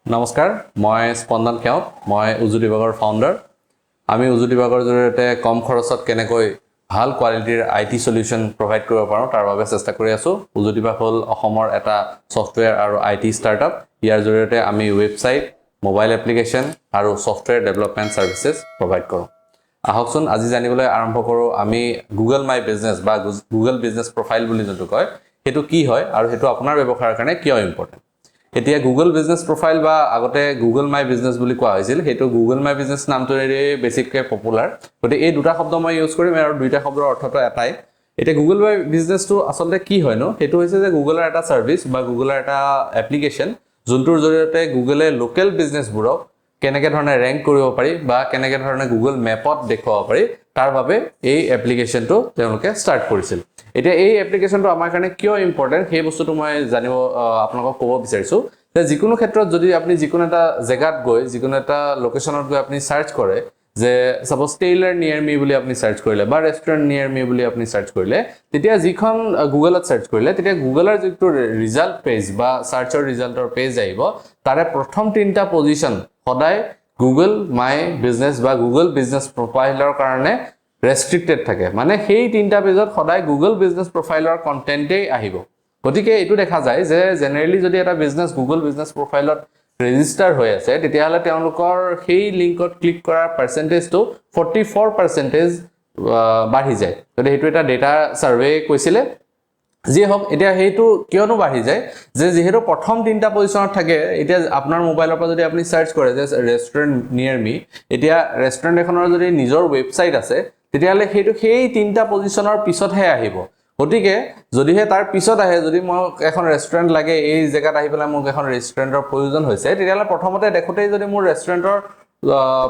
নমস্কাৰ মই স্পন্দন কেওট মই উজুডিবাগৰ ফাউণ্ডাৰ আমি উজুডিবাগৰ জৰিয়তে কম খৰচত কেনেকৈ ভাল কোৱালিটিৰ আইটি সলিউশন প্ৰভাইড কৰিব পাৰোঁ তাৰ বাবে চেষ্টা কৰি আছো উজুডিবাগ হল অসমৰ এটা সফটৱেৰ আৰু আইটি ষ্টাৰ্টআপ ইয়াৰ জৰিয়তে আমি ৱেবছাইট মোবাইল এপ্লিকেশন আৰু সফটৱেৰ ডেভেলপমেন্ট সাৰ্ভিসেছ প্ৰভাইড কৰোঁ আহকচোন আজি জানিবলৈ আৰম্ভ কৰোঁ আমি গুগল মাই বিজনেছ বা গুগল বিজনেছ প্ৰফাইল বুলি যোনটো কয় হেতু কি হয় আৰু হেতু আপোনাৰ ব্যৱহাৰৰ কাৰণে কিয় ইম্পৰ্টেন্ট এতিয়া গুগল বিজনেছ প্ৰফাইল বা আগতে গুগল মাই বিজনেছ বুলি কোৱা হৈছিল হেতু গুগল মাই বিজনেছ নামটোৰে বেছিকৈ পপুলাৰ গতে এই দুটা শব্দ মই ইউজ কৰিম আৰু দুইটা শব্দৰ অৰ্থটো এটাই এতিয়া গুগল মাই বিজনেছটো আসলে কি হয় নো হেতু হৈছে যে গুগলৰ এটা সাৰ্ভিস বা গুগলৰ এটা এপ্লিকেশন যোনটোৰ জৰিয়তে গুগলে লোকেল বিজনেছবোৰক কেনেকৈ ধৰণে ৰেংক কৰিব পাৰি বা কেনেকৈ ধৰণে গুগল মেপত দেখুৱাব পাৰি তাৰ বাবে এই এপ্লিকেশনটো তেওঁলোকে ষ্টাৰ্ট কৰিছিল এতিয়া এই এপ্লিকেশনটো আমাৰ কাৰণে কিয় ইম্পৰ্টেন্ট সেই বস্তুটো মই জানিব আপোনালোকক ক'ব বিচাৰিছো যে যিকোনো ক্ষেত্ৰত যদি আপুনি যিকোনো এটা জেগাত গৈ যিকোনো এটা লোকেশনত গৈ আপুনি সাৰ্চ কৰে যে সাপোজ টেইলাৰ নিয়াৰ মি বুলি আপুনি সাৰ্চ কৰিলে বা ৰেষ্টুৰেন্ট নিয়াৰ মি বুলি আপুনি সাৰ্চ কৰিলে তেতিয়া যিখন গুগলত সাৰ্চ কৰিলে তেতিয়া গুগলৰ যিটো ৰিজাল্ট পেজ বা সাৰ্চৰ ৰিজাল্টৰ পেজ আহিব তাৰে প্ৰথম তিনটা পজিশন সদায় গুগল মাই বিজনেছ বা গুগল বিজনেছ প্ৰফাইলৰ কাৰণে ৰেষ্ট্ৰিক্টেড থাকে মানে সেই তিনটা পেজত সদায় গুগল বিজনেছ প্ৰফাইলৰ কন্টেন্টেই আহিব গতিকে এটো দেখা যায় যে জেনাৰেলি যদি এটা বিজনেছ গুগল বিজনেছ প্ৰফাইলত ৰেজিষ্টাৰ হৈ আছে তেতিয়াহলে তেওঁলোকৰ সেই লিংকত ক্লিক কৰাৰ পাৰ্সেন্টেজটো 44% বাঢ়ি যায় গতিকে হেতু এটা ডেটা সাৰ্ভে কৈছিলে যি হক এতিয়া হেতু কিয়নো বাঢ়ি যায় যে যেহেতু প্ৰথম তিনটা পজিশনত থাকে এতিয়া আপোনাৰ মোবাইলৰ পৰা যদি আপুনি সাৰ্চ কৰে যে ৰেষ্টুৰেন্ট নিয়াৰ মি এতিয়া ৰেষ্টুৰেন্ট এখনৰ যদি নিজৰ ৱেবছাইট আছে তেতিয়াহলে হেতু সেই তিনটা পজিশনৰ পিছতহে আহিব গতিকে যদিহে তাৰ পিছত আহে যদি মোক এখন ৰেষ্টুৰেন্ট লাগে এই জেগাত আহি পেলাই মোক এখন ৰেষ্টুৰেন্টৰ প্ৰয়োজন হৈছে তেতিয়াহলে প্ৰথমতে দেখোতেই যদি মোৰ ৰেষ্টুৰেন্টৰ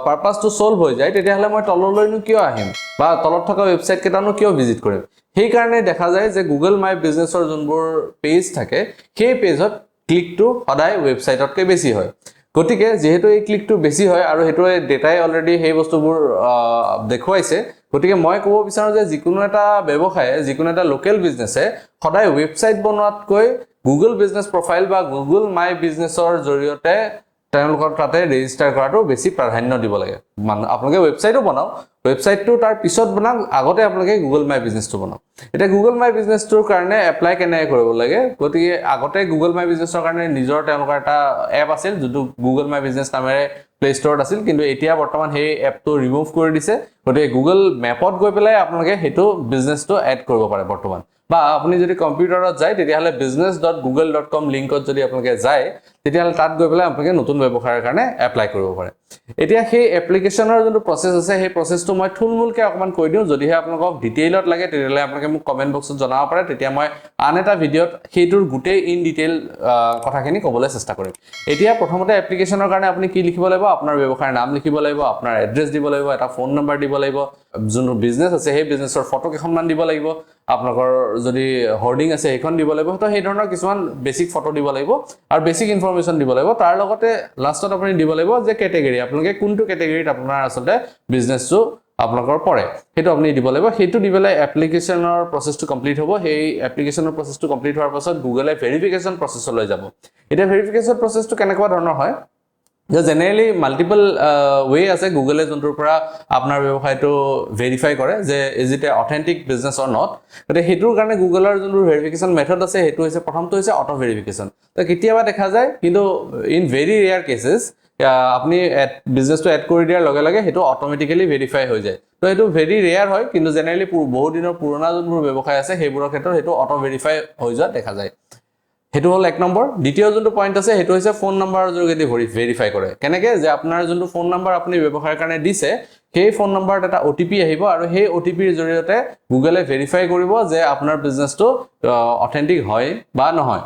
পাৰপাসটো সলভ হৈ যায় তেতিয়াহলে মই তললৈনো কিয় আহিম বা তলত থকা ৱেবছাইট কেটানো কিয় ভিজিট কৰিম সেই কাৰণে দেখা যায় যে গুগল মাই বিজনেছৰ যোনবোৰ পেজ থাকে সেই পেজত ক্লিকটো সদায় ৱেবছাইটতকৈ বেছি হয় গতিকে যেহেতু এই ক্লিকটো বেছি হয় আৰু হেতু ডেটাই অলৰেডি সেই বস্তুবোৰ দেখুৱাইছে গতিকে মই ক'ব বিচাৰো যে যিকোনো এটা ব্যৱসায় যিকোনো এটা লোকেল বিজনেছে সদায় ৱেবছাইট বনোৱাতকৈ গুগল বিজনেছ প্ৰফাইল বা গুগল মাই বিজনেছৰ জৰিয়তে তেওঁলোকৰ তাতে ৰেজিষ্টাৰ কৰাটো বেছি প্ৰাধান্য দিব লাগে আপোনালোকে ৱেবছাইটো বনাও ৱেবছাইটটো তাৰ পিছত বনাওক আগতে আপোনালোকে গুগল মাই বিজনেছটো বনাওক এটা গুগল মাই বিজনেছটোৰ কাৰণে এপ্লাই কেনে কৰিব লাগে গতিকে আগতে গুগল মাই বিজনেছৰ কাৰণে নিজৰ তেওঁলোকৰ এটা এপ আছিল যেটো গুগল মাই বিজনেছ নামেৰে প্লে ষ্টৰত আছিল কিন্তু এতিয়া বৰ্তমান সেই এপটো ৰিমুভ কৰি দিছে গতিকে গুগল মেপত গৈ পেলাই আপোনালোকে হেতু বিজনেছটো এড কৰিব পাৰে বৰ্তমান বা আপুনি যদি কম্পিউটাৰত যায় তেতিয়াহলে business.google.com লিংকত যদি আপোনালোকে যায় তেতিয়াহলে তাত গৈ পেলাই আপোনালোকে নতুন ব্যৱহাৰৰ কাৰণে এপ্লাই কৰিব পাৰে এতিয়া সেই এপ্লিকেশনৰ যোনটো প্ৰসেস আছে সেই প্ৰসেসটো মই থুলমুলকে অকমান কৈ দিও যদিহে আপোনালোকক ডিটেইলত লাগে তেতিয়াহলে আপোনালোকে মোক কমেন্ট বক্সত জনাব পাৰে তেতিয়া মই আন এটা ভিডিঅত সেইটোৰ গুটেই ইন ডিটেইল কথাখিনি ক'বলৈ চেষ্টা কৰিম এতিয়া প্ৰথমতে এপ্লিকেশনৰ কাৰণে আপুনি কি লিখিব লাগিব আপোনাৰ ব্যৱসায়ৰ নাম লিখিব লাগিব আপোনাৰ এড্ৰেছ দিব লাগিব এটা ফোন নম্বৰ দিব লাগিব যোনটো বিজনেছ আছে সেই বিজনেছৰ ফটো কেইখনমান দিব লাগিব আপোনালোকৰ যদি হোৰ্ডিং আছে সেইখন দিব লাগিব তো সেই ধৰণৰ কিছুমান বেসিক ফটো দিব লাগিব আৰু বেসিক ইনফৰমেশন দিব লাগিব তাৰ লগতে লাষ্টত আপুনি দিব লাগিব যে ক্যাটেগৰী আপোনালোকে কোনটো ক্যাটেগৰীত আপোনাৰ আসলে বিজনেছটো আপোনালোকৰ পৰে হেতু আপুনি দিব লাগিব হেতু দিবলৈ এপ্লিকেশনৰ প্ৰসেসটো কমপ্লিট হ'ব সেই এপ্লিকেশনৰ প্ৰসেসটো কমপ্লিট হোৱাৰ পাছত গুগলে ভেৰিফিকেশন প্ৰসেসলৈ যাব এটা ভেৰিফিকেশন প্ৰসেসটো কেনেকুৱা ধৰণৰ হয় যে জেনাৰেলি মাল্টিপল ৱে আছে গুগলে যোনটোৰ পৰা আপোনাৰ ব্যৱসায়টো ভেৰিফাই কৰে যে is it a authentic business or not গতে হেতুৰ কাৰণে গুগলৰ যোনটো ভেৰিফিকেশন মেথড আছে হেতু হৈছে প্ৰথমটো হৈছে অটো ভেৰিফিকেশন তো কেতিয়াবা দেখা যায় কিন্তু ইন ভেৰি ৰেয়াৰ কেसेस আপনি বিজনেছটো এড কৰি দিয়াৰ লগে লগে হেতু অটোমেটিক্যালি ভেৰিফাই হৈ যায় তো হেতু ভেৰি ৰেয়াৰ হয় কিন্তু জেনাৰেলি বহু দিনৰ পুৰণা যোনবোৰ ব্যৱসায় আছে সেইবোৰৰ ক্ষেত্ৰত হেতু অটো ভেৰিফাই হৈ যোৱা দেখা যায় হেতু হল এক নম্বৰ দ্বিতীয় যোনটো পইণ্ট আছে হেতু হৈছে ফোন নম্বৰৰ জৰিয়তে ভেৰিফাই কৰে কেনেকৈ যে আপোনাৰ যোনটো ফোন নম্বৰ আপুনি ব্যৱহাৰৰ কাৰণে দিছে সেই ফোন নম্বৰত এটা ওটিপি আহিব আৰু সেই ওটিপিৰ জৰিয়তে গুগলে ভেৰিফাই কৰিব যে আপোনাৰ বিজনেছটো অথেন্টিক হয় বা নহয়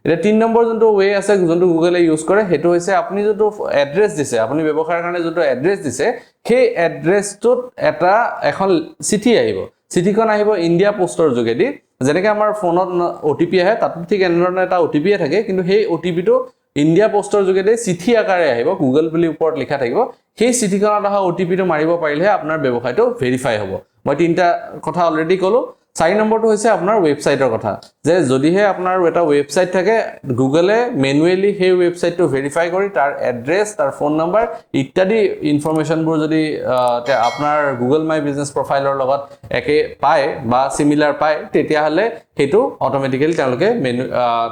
এটা 3 নম্বৰ যোনটো ৱে আছে যোনটো গুগলে ইউজ কৰে হেতু হৈছে আপুনি যোনটো এড্ৰেছ দিছে আপুনি ব্যৱহাৰৰ কাৰণে যোনটো এড্ৰেছ দিছে সেই এড্ৰেছটোত এটা এখন চিঠি আহিব চিঠিখন আহিব ইন্ডিয়া পোষ্টৰ যোগেদি যেনেকৈ আমাৰ ফোনত ওটিপি আহে তাত ঠিক এনেধৰণৰ এটা ওটিপি থাকে কিন্তু সেই ওটিপিটো ইন্ডিয়া পোষ্টৰ যোগেদি চিঠি আকাৰে আহিব গুগল বুলি ওপৰত লিখা থাকিব সেই চিঠিখনত অহা ওটিপিটো মাৰিব পাৰিলে আপোনাৰ ব্যৱসায়টো ভেৰিফাই হ'ব মই তিনটা কথা অলৰেডি ক'লো 4 নম্বৰটো হৈছে আপোনাৰ ৱেবছাইটৰ কথা যে যদিহে আপোনাৰ এটা ৱেবছাইট থাকে গুগলে মেনুৱেলি সেই ৱেবছাইটটো ভেৰিফাই কৰি তাৰ এড্ৰেছ তাৰ ফোন নম্বৰ ইত্যাদি ইনফৰমেশনবোৰ যদি আপোনাৰ গুগল মাই বিজনেছ প্ৰফাইলৰ লগত একে পায় বা সিমিলাৰ পায় তেতিয়া হলে হেতু অটোমেটিক্যালি তেওঁলোকে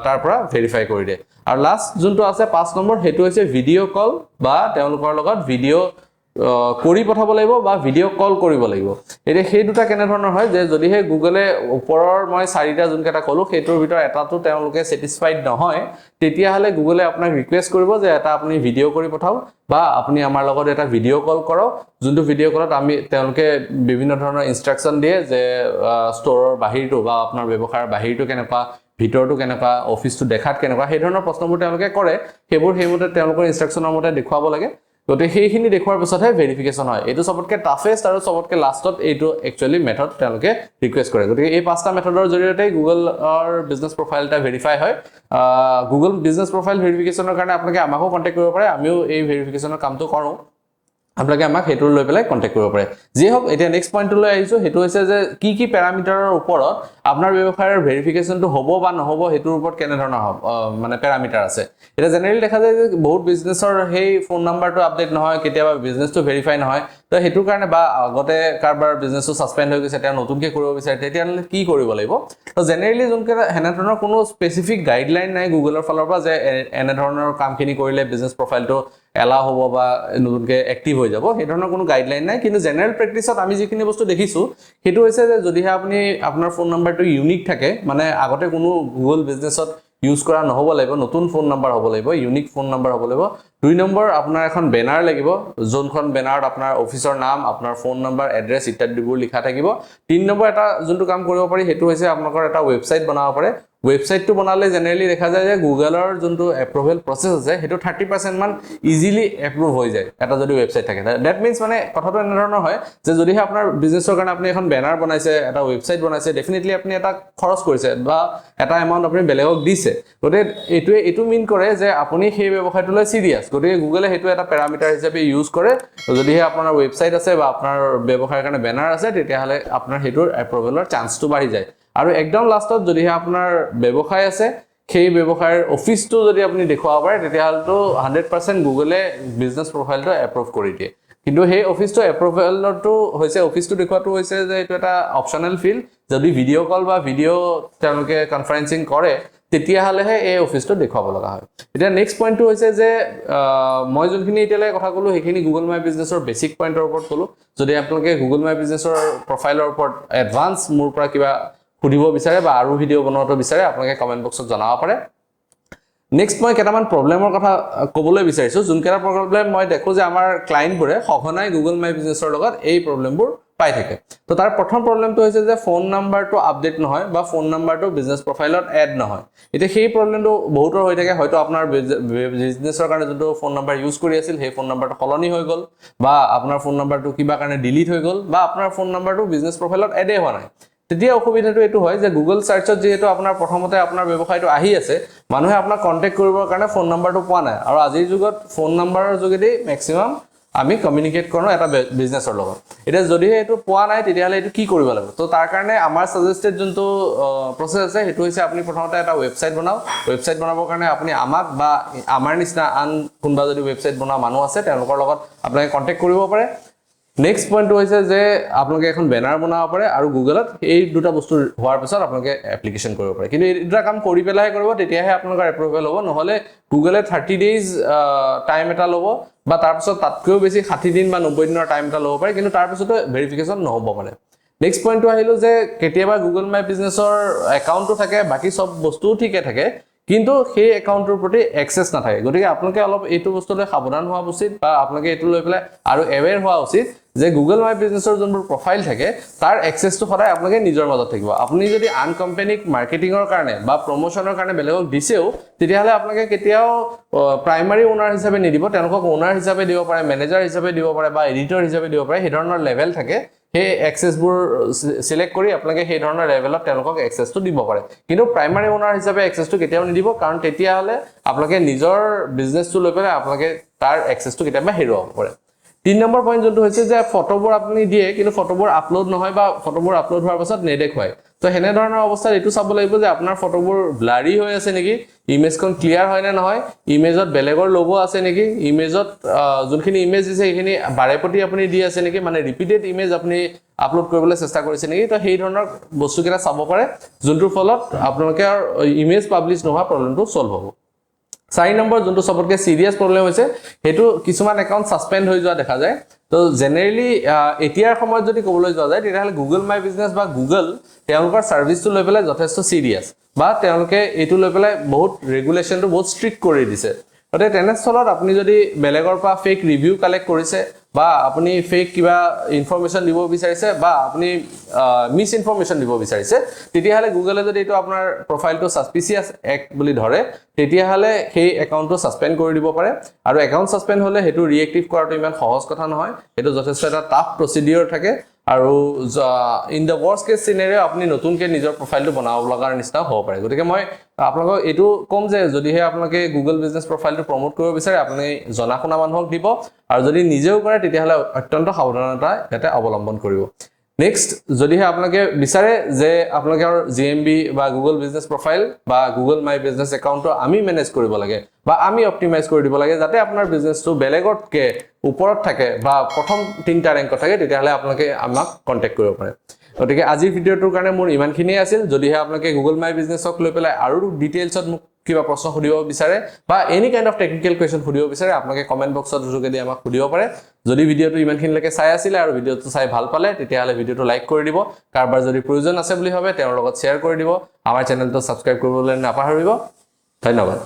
তাৰ পৰা ভেৰিফাই কৰি দিয়ে আৰু লাষ্ট যোনটো আছে 5 নম্বৰ হেতু হৈছে ভিডিও কল বা তেওঁলোকৰ লগত ভিডিও কৰি পঠাব লাগিব বা ভিডিও কল কৰিব লাগিব এতে সেই দুটা কেনে ধৰণৰ হয় যে যদিহে গুগলে ওপৰৰ মই 4টা যোনকেটা কলো হেতুৰ ভিতৰ এটাটো তেওঁলোকে স্যাটিসফাইড নহয় তেতিয়া হলে গুগলে আপোনাক ৰিকুৱেষ্ট কৰিব যে এটা আপুনি ভিডিও কৰি পঠাও বা আপুনি আমাৰ লগত এটা ভিডিও কল কৰক যোনটো ভিডিও কলত আমি তেওঁলোকে বিভিন্ন ধৰণৰ ইনস্ট্ৰাকচন দিয়ে যে ষ্টৰৰ বাহিৰটো বা আপোনাৰ ব্যৱসায়ৰ বাহিৰটো কেনেকুৱা ভিতৰটো কেনেকুৱা অফিসটো দেখাত কেনেকুৱা সেই ধৰণৰ প্ৰশ্নবোৰ তেওঁলোকে কৰে সেইবোৰ হেমতে তেওঁলোকৰ ইনস্ট্ৰাকচনৰ মতে দেখুৱাব লাগে গতে সেইখিনি দেখুৱাৰ পিছতহে ভেৰিফিকেশন হয় এটো সবতকে টাফেষ্ট আৰু সবতকে লাষ্টত এটো একচুয়ালি মেথড তেওঁলোকে ৰিকুৱেষ্ট কৰে গতে এই পাঁচটা মেথডৰ জৰিয়তে গুগলৰ বিজনেছ প্ৰফাইলটা ভেৰিফাই হয় গুগল বিজনেছ প্ৰফাইল ভেৰিফিকেশনৰ কাৰণে আপোনালোকে আমাকো কন্টাক্ট কৰিব পাৰে আমিও এই ভেৰিফিকেশনৰ কামটো কৰো আপোনালোকে আমাক হেতু লৈ পেলাই কন্টাক্ট কৰিব পাৰে যি হক এটা নেক্সট পইণ্ট লৈ আহিছো হেতু হৈছে যে কি প্যাৰামিটাৰৰ ওপৰত আপোনাৰ ব্যৱসায়ৰ ভেৰিফিকেশনটো হ'ব বা নহব হেতুৰ ওপৰত কেনে ধৰণৰ হ'ব মানে প্যাৰামিটাৰ আছে এটা জেনাৰেলি দেখা যায় যে বহুত বিজনেছৰ হেই ফোন নাম্বাৰটো আপডেট নহয় কেতিয়াবা বিজনেছটো ভেৰিফাই নহয় তো হেতুৰ কাৰণে বা আগতে কাৰবাৰ বিজনেছটো সাসপেন্ড হৈ গৈছে তেতিয়া নতুনকে কৰিব বিচাৰে তেতিয়া কি কৰিব লাগিব তো জেনাৰেলি যোনকে হেনে ধৰণৰ কোনো স্পেসিফিক গাইডলাইন নাই গুগলৰ ফালৰ পৰা যে এনে ধৰণৰ কামখিনি কৰিলে বিজনেছ প্ৰফাইলটো এলা হ'ব বা নতুনকে এক্টিভ হৈ যাব এই ধৰণৰ কোনো গাইডলাইন নাই কিন্তু জেনাৰেল প্ৰেক্টিসত আমি যিখিনি বস্তু দেখিছো হেতু হৈছে যে যদিহে আপুনি আপোনাৰ ফোন নাম্বাৰটো ইউনিক থাকে মানে আগতে কোনো গুগল বিজনেছত ইউজ কৰা নহব লাগিব নতুন ফোন নাম্বাৰ হ'ব লাগিব ইউনিক ফোন নাম্বাৰ হ'ব লাগিব 2 নম্বৰ আপোনাৰ এখন বেনাৰ লাগিব যোনখন বেনাৰত আপোনাৰ অফিচৰ নাম আপোনাৰ ফোন নাম্বাৰ এড্ৰেছ ইত্যাদিবোৰ লিখা থাকিব 3 নম্বৰ এটা যোনটো কাম কৰিব পাৰি হেতু হৈছে আপোনালোকৰ এটা ৱেবছাইট বনাব পাৰে ৱেবছাইটটো বনালে জেনাৰেলি দেখা যায় যে গুগলৰ যোনটো এপ্ৰুভেল প্ৰসেস আছে হেতু 30% মান ইজিলি এপ্ৰুভ হৈ যায় এটা যদি ৱেবছাইট থাকে দ্যাট মিন্স মানে কথাটো এনে ধৰণৰ হয় যে যদিহে আপোনাৰ বিজনেছৰ কাৰণে আপুনি এখন বেনাৰ বনাইছে এটা ৱেবছাইট বনাইছে ডেফিনেটলি আপুনি এটা খৰচ কৰিছে বা এটা এমাউন্ট আপুনি বেলেগক দিছে গতে এটো মিন কৰে যে আপুনি সেই ব্যৱসায়টোলৈ সিৰিয়াস গতে গুগলে হেতু এটা প্যাৰামিটাৰ হিচাপে ইউজ কৰে যদিহে আপোনাৰ ৱেবছাইট আছে বা আপোনাৰ ব্যৱসায়ৰ কাৰণে বেনাৰ আছে তেতিয়া হলে আপোনাৰ হেতুৰ এপ্ৰুভেলৰ চান্সটো বাঢ়ি যায় আৰু একদম লাষ্টত যদিহে আপোনাৰ ব্যৱসায় আছে সেই ব্যৱসায়ৰ অফিসটো যদি আপুনি দেখুৱাব পাৰে তেতিয়া হলটো 100% গুগলে বিজনেছ প্ৰফাইলটো এপ্ৰুভ কৰি দিয়ে কিন্তু সেই অফিসটো এপ্ৰুভেলটো হৈছে অফিসটো দেখুৱাটো হৈছে যে এটো এটা অপচনেল ফিল্ড যদি ভিডিও কল বা ভিডিও তেওঁলোকে কনফাৰেন্সিং কৰে তেতিয়া হলেহে এই অফিসটো দেখুৱাব লগা হয় এটা নেক্সট পইণ্টটো হৈছে যে মই যোনখিনি এতিয়ালৈ কথা কলো সেইখিনি গুগল মাই বিজনেছৰ বেসিক পইণ্টৰ ওপৰত কলো যদি আপোনালোকে গুগল মাই বিজনেছৰ প্ৰফাইলৰ ওপৰত এডভান্স মোৰ পৰা কিবা সুধিব বিচাৰে বা আৰু ভিডিও বনাওটো বিচাৰে আপোনালোকে কমেন্ট বক্সত জনাব পাৰে নেক্সট মই কেটামান প্ৰবলেমৰ কথা ক'বলৈ বিচাৰিছো যোনকেটা প্ৰবলেম মই দেখো যে আমাৰ ক্লায়েন্টবোৰে সঘনাই গুগল মাই বিজনেছৰ লগত এই প্ৰবলেমবোৰ পাই থাকে তো তাৰ প্ৰথম প্ৰবলেমটো হৈছে যে ফোন নাম্বাৰটো আপডেট নহয় বা ফোন নাম্বাৰটো বিজনেছ প্ৰফাইলত এড নহয় এটা সেই প্ৰবলেমটো বহুতৰ হৈ থাকে হয়তো আপোনাৰ বিজনেছৰ কাৰণে যোনটো ফোন নাম্বাৰ ইউজ কৰি আছিল সেই ফোন নাম্বাৰটো সলনি হৈ গল বা আপোনাৰ ফোন নাম্বাৰটো কিবা কাৰণে ডিলিট হৈ গল বা আপোনাৰ ফোন নাম্বাৰটো বিজনেছ প্ৰফাইলত এডে হোৱা নাই তেতিয়া অসুবিধাটো এটো হয় যে গুগল সাৰ্চত যেহেতু আপোনাৰ প্ৰথমতে আপোনাৰ ব্যৱসায়টো আহি আছে মানুহে আপোনাক কন্টাক্ট কৰিবৰ কাৰণে ফোন নাম্বাৰটো পোৱা নাই আৰু আজিৰ যুগত ফোন নাম্বাৰৰ যোগেদি ম্যাক্সিমাম আমি কমিউনিকেট কৰো এটা বিজনেছৰ লগত এটা যদিহে এটো পোৱা নাই তেতিয়া হলে এটো কি কৰিব লাগিব তো তাৰ কাৰণে আমাৰ সাজেষ্টেড যোনটো প্ৰসেস আছে হেতু হৈছে আপুনি প্ৰথমতে এটা ৱেবছাইট বনাও ৱেবছাইট বনাবৰ কাৰণে আপুনি আমাক বা আমাৰ নিচিনা আন কোনবা যদি ৱেবছাইট বনোৱা মানুহ আছে তেওঁলোকৰ লগত আপোনাক কন্টাক্ট কৰিব পাৰে নেক্সট পইণ্টটো হৈছে যে আপোনালোকে এখন বেনাৰ বনাব পাৰে আৰু গুগলত এই দুটা বস্তু হোৱাৰ পিছত আপোনালোকে এপ্লিকেশন কৰিব পাৰে কিন্তু এই দুটা কাম কৰি পেলাই কৰিব তেতিয়াহে আপোনালোকৰ এপ্ৰুভেল হ'ব নহলে গুগলে 30 ডেজ টাইম এটা ল'ব বা তাৰ পিছত তাতকৈও বেছি 60 দিন বা 90 দিনৰ টাইম এটা ল'ব পাৰে কিন্তু তাৰ পিছতো ভেৰিফিকেশন নহব পাৰে নেক্সট পইণ্টটো আহিলো যে কেতিয়াবা গুগল মাই বিজনেছৰ একাউণ্টটো থাকে বাকি সব বস্তুও ঠিকে থাকে কিন্তু সেই একাউণ্টৰ প্ৰতি এক্সেস নাথাকে গতিকে আপোনালোকে অলপ এইটো বস্তুলৈ সাৱধান হোৱা উচিত বা আপোনালোকে এইটো লৈ পেলাই আৰু এৱেৰ হোৱা উচিত যে গুগল মাই বিজনেছৰ যোনবোৰ প্ৰফাইল থাকে তাৰ এক্সেসটো সদায় আপোনালোকে নিজৰ মাজত থাকিব আপুনি যদি আন কোম্পানীক মাৰ্কেটিংৰ কাৰণে বা প্ৰমোশনৰ কাৰণে বেলেগক দিছেও তেতিয়াহলে আপোনালোকে কেতিয়াও প্ৰাইমাৰী ওনাৰ হিচাপে নিদিব তেওঁলোকক ওনাৰ হিচাপে দিব পাৰে মেনেজাৰ হিচাপে দিব পাৰে বা এডিটৰ হিচাপে দিব পাৰে সেই ধৰণৰ লেভেল থাকে হে এক্সেসবোৰ সিলেক্ট কৰি আপোনালোকে সেই ধৰণৰ লেভেলত তেওঁলোকক এক্সেসটো দিব পাৰে কিন্তু প্ৰাইমাৰী ওনাৰ হিচাপে এক্সেসটো কেতিয়াও নিদিব কাৰণ তেতিয়া হলে আপোনালোকে নিজৰ বিজনেছটো লৈ পেলাই আপোনালোকে তাৰ এক্সেসটো কেতিয়াবা হেৰুৱাব পাৰে 3 নম্বৰ পইণ্ট যোনটো হৈছে যে ফটোবোৰ আপুনি দিয়ে কিন্তু ফটোবোৰ আপলোড নহয় বা ফটোবোৰ আপলোড হোৱাৰ পাছত নেদেখুৱায় তো হেনে ধৰণৰ অৱস্থাত এটো চাব লাগিব যে আপোনাৰ ফটোবোৰ ব্লাৰি হৈ আছে নেকি ইমেজখন ক্লিয়াৰ হয় না নহয় ইমেজত বেলেগৰ লোগো আছে নেকি ইমেজত যোনখিনি ইমেজ দিছে সেইখিনি বাৰেপতি আপুনি দি আছে নেকি মানে ৰিপিটেড ইমেজ আপুনি আপলোড কৰিবলৈ চেষ্টা কৰিছে নেকি তো সেই ধৰণৰ বস্তুকেইটা চাব পাৰে যোনটোৰ ফলত আপোনালোকে ইমেজ পাব্লিছ নোহোৱা প্ৰবলেমটো সলভ হ'ব 4 নম্বৰ যোনটো সবতকে সিৰিয়াস প্ৰবলেম হৈছে হেতু কিছুমান একাউন্ট সাসপেন্ড হৈ যোৱা দেখা যায় তো জেনাৰেলি এতিয়াৰ সময়ত যদি ক'বলৈ যোৱা যায় তেতিয়াহলে গুগল মাই বিজনেস বা গুগল তেওঁলোকৰ সাৰ্ভিসটো লৈ পেলাই যথেষ্ট সিৰিয়াস বা তেওঁলোকে এটো লৈ পেলাই বহুত ৰেগুলেশনটো বহুত স্ট্ৰিক্ট কৰি দিছে অতে তেনেস্থলত আপুনি যদি বেলেগৰ পৰা ফেক ৰিভিউ কালেক্ট কৰিছে বা আপুনি ফেক কিবা ইনফৰমেশন দিব বিচাৰিছে বা আপুনি মিস ইনফৰমেশন দিব বিচাৰিছে তেতিয়াহলে গুগলে যদি এটো আপোনাৰ প্ৰফাইলটো সাসপিচিয়াস এক বুলি ধৰে তেতিয়াহলে সেই একাউন্টটো সাসপেন্ড কৰি দিব পাৰে আৰু একাউন্ট সাসপেন্ড হলে হেতু ৰিএক্টিভ কৰাটো ইমান সহজ কথা নহয় এটো যথেষ্ট এটা টাফ প্ৰসিডিউৰ থাকে আৰু ইন দা ওয়াৰ্স্ট কেস সিনাৰিও আপুনি নতুনকে নিজৰ প্ৰফাইলটো বনাব লগাৰ নিচিনা হ'ব পাৰে গতিকে মই আপোনালোকক এটো কম যে যদিহে আপোনালোকে গুগল বিজনেস প্ৰফাইলটো প্ৰমোট কৰিব বিচাৰে আপুনি জনাখনা মানুহক দিব আৰু যদি নিজেও কৰে তেতিয়াহলে অত্যন্ত সাৱধানতা এটা অৱলম্বন কৰিব নেক্সট যদিহে আপোনালোকে বিচাৰে যে আপোনালোকৰ জিএমবি বা গুগল বিজনেস প্ৰফাইল বা গুগল মাই বিজনেস একাউন্টটো আমি মেনেজ কৰিব লাগে বা আমি অপটিমাইজ কৰি দিব লাগে যাতে আপোনাৰ বিজনেসটো বেলেগতকে ওপৰত থাকে বা প্ৰথম 3টা ৰেংকত থাকে তেতিয়াহলে আপোনালোকে আমাক কন্টাক্ট কৰিব পাৰে গতিকে আজিৰ ভিডিওটোৰ কাৰণে মোৰ ইমানখিনি আছিল যদিহে আপোনালোকে গুগল মাই বিজনেসক লৈ পেলাই আৰু ডিটেইলছত মোক কিবা প্ৰশ্ন সুধিব বিচাৰে বা any kind of technical question সুধিব বিচাৰে আপোনালোকে কমেন্ট বক্সত যোগেদি আমাক সুধিব পাৰে যদি ভিডিওটো ইমানখিনিলৈকে চাই আছিল আৰু ভিডিওটো চাই ভাল পালে তেতিয়াহলে ভিডিওটো লাইক কৰি দিব কাৰবাৰ যদি প্ৰয়োজন আছে বুলি ভাবে তেওঁৰ লগত শেয়াৰ কৰি দিব আমাৰ চেনেলটো সাবস্ক্ৰাইব কৰিবলৈ নাপাহৰিব ধন্যবাদ